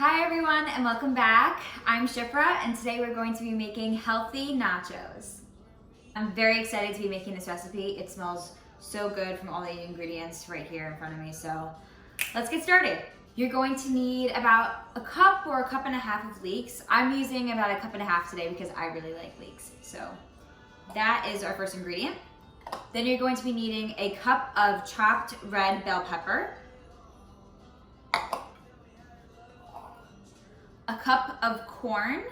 Hi everyone and welcome back. I'm Shifra and today we're going to be making healthy nachos. I'm very excited to be making this recipe. It smells so good from all the ingredients right here in front of me, so let's get started. You're going to need about a cup or a cup and a half of leeks. I'm using about a cup and a half today because I really like leeks. So that is our first ingredient. Then you're going to be needing a cup of chopped red bell pepper, a cup of corn,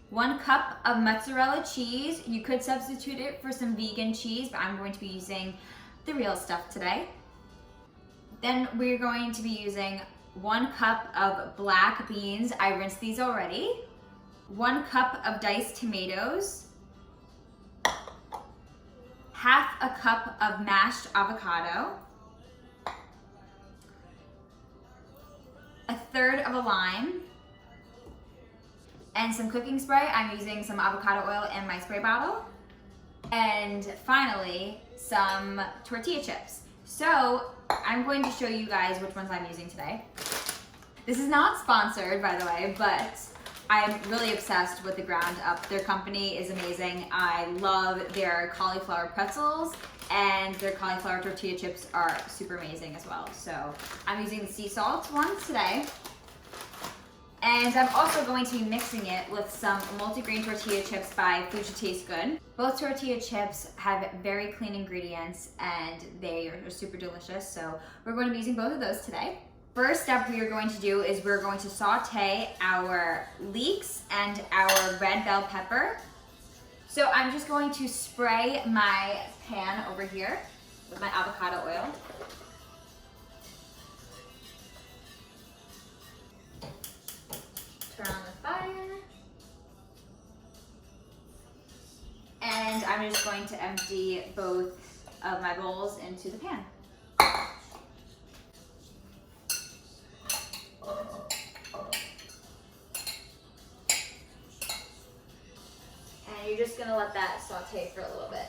1 cup of mozzarella cheese. You could substitute it for some vegan cheese, but I'm going to be using the real stuff today. Then we're going to be using 1 cup of black beans. I rinsed these already. 1 cup of diced tomatoes. Half a cup of mashed avocado. 1/3 of a lime. And some cooking spray. I'm using some avocado oil in my spray bottle. And finally, some tortilla chips. So I'm going to show you guys which ones I'm using today. This is not sponsored, by the way, but I am really obsessed with the Ground Up. Their company is amazing. I love their cauliflower pretzels, and their cauliflower tortilla chips are super amazing as well. So I'm using the sea salt ones today. And I'm also going to be mixing it with some multigrain tortilla chips by Food Should Taste Good. Both tortilla chips have very clean ingredients and they are super delicious. So we're going to be using both of those today. First step we are going to do is we're going to saute our leeks and our red bell pepper. So I'm just going to spray my pan over here with my avocado oil. Turn on the fire. And I'm just going to empty both of my bowls into the pan. And you're just gonna let that saute for a little bit.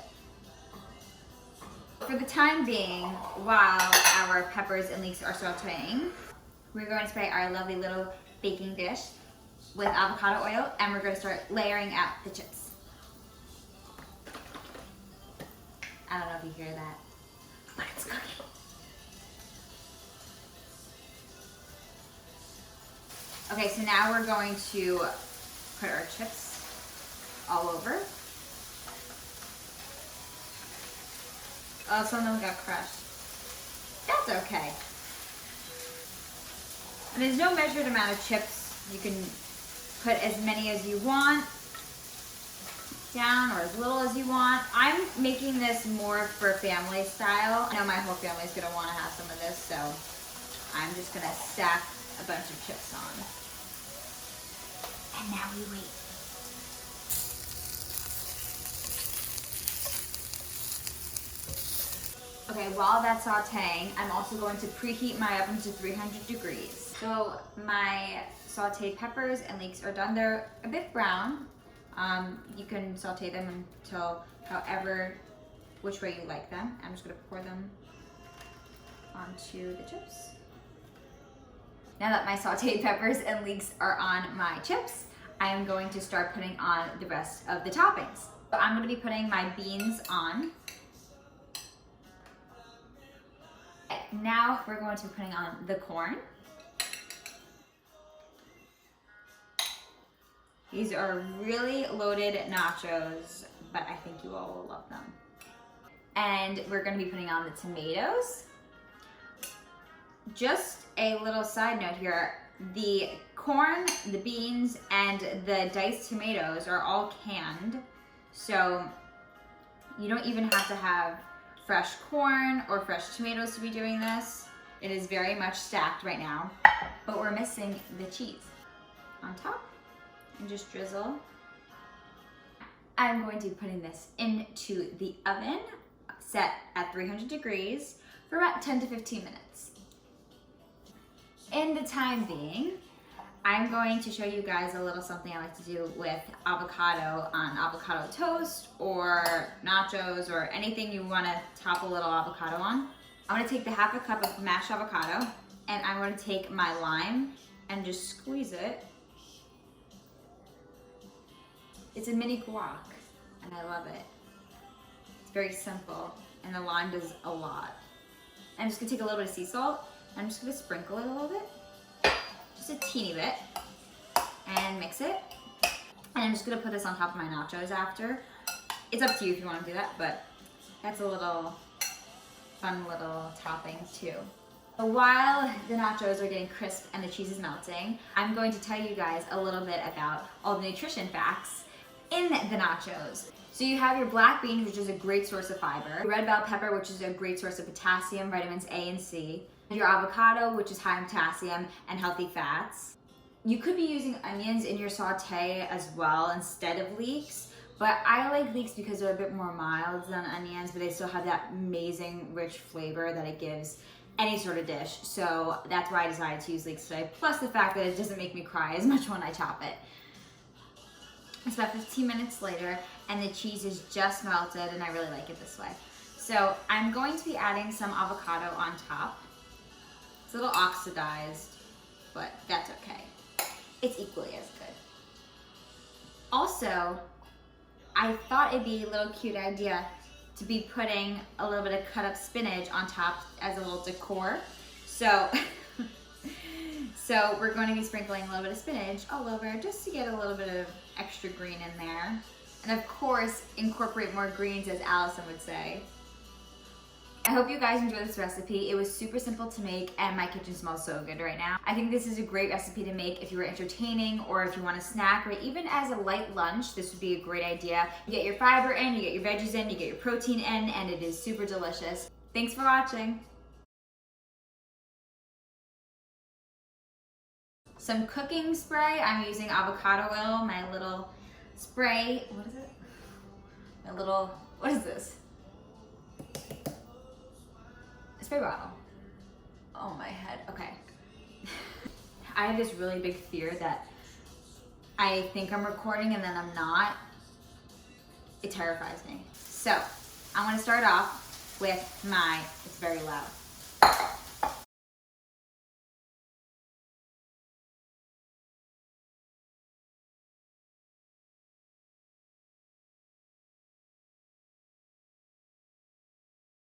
For the time being, while our peppers and leeks are sauteing, we're going to spray our lovely little baking dish with avocado oil, and we're going to start layering out the chips. I don't know if you hear that, but it's cooking. Okay, so now we're going to put our chips all over. Oh, some of them got crushed. That's okay. And there's no measured amount of chips. You can put as many as you want down or as little as you want. I'm making this more for family style. I know my whole family is gonna wanna have some of this, so I'm just gonna stack a bunch of chips on. And now we wait. Okay, while that's sauteing, I'm also going to preheat my oven to 300 degrees. So my sauteed peppers and leeks are done. They're a bit brown. You can saute them until which way you like them. I'm just gonna pour them onto the chips. Now that my sauteed peppers and leeks are on my chips, I am going to start putting on the rest of the toppings. So I'm gonna be putting my beans on. Now we're going to be putting on the corn. These are really loaded nachos, but I think you all will love them. And we're going to be putting on the tomatoes. Just a little side note here, the corn, the beans, and the diced tomatoes are all canned, so you don't even have to have fresh corn or fresh tomatoes to be doing this. It is very much stacked right now, but we're missing the cheese on top. And just drizzle. I'm going to be putting this into the oven set at 300 degrees for about 10 to 15 minutes. In the time being, I'm going to show you guys a little something I like to do with avocado on avocado toast or nachos or anything you want to top a little avocado on. I'm going to take the half a cup of mashed avocado and I'm going to take my lime and just squeeze it. It's a mini guac, and I love it. It's very simple, and the lime does a lot. I'm just gonna take a little bit of sea salt. I'm just gonna sprinkle it a little bit, just a teeny bit, and mix it. And I'm just gonna put this on top of my nachos after. It's up to you if you wanna do that, but that's a little fun little topping too. While the nachos are getting crisp and the cheese is melting, I'm going to tell you guys a little bit about all the nutrition facts in the nachos. So you have your black beans, which is a great source of fiber, red bell pepper, which is a great source of potassium, vitamins A and C, your avocado, which is high in potassium and healthy fats. You could be using onions in your saute as well instead of leeks, but I like leeks because they're a bit more mild than onions, but they still have that amazing rich flavor that it gives any sort of dish. So that's why I decided to use leeks today, plus the fact that it doesn't make me cry as much when I chop it. It's about 15 minutes later and the cheese is just melted, and I really like it this way. So I'm going to be adding some avocado on top. It's a little oxidized, but that's okay. It's equally as good. Also, I thought it'd be a little cute idea to be putting a little bit of cut up spinach on top as a little decor. So, so we're going to be sprinkling a little bit of spinach all over just to get a little bit of extra green in there. And of course, incorporate more greens, as Allison would say. I hope you guys enjoy this recipe. It was super simple to make and my kitchen smells so good right now. I think this is a great recipe to make if you were entertaining or if you want a snack, or even as a light lunch. This would be a great idea. You get your fiber in, you get your veggies in, you get your protein in, and it is super delicious. Thanks for watching. Some cooking spray. I'm using avocado oil, my little spray. What is it? My little, what is this? Spray bottle. Oh, my head. Okay. I have this really big fear that I think I'm recording and then I'm not. It terrifies me. So I'm gonna start off with my, it's very loud.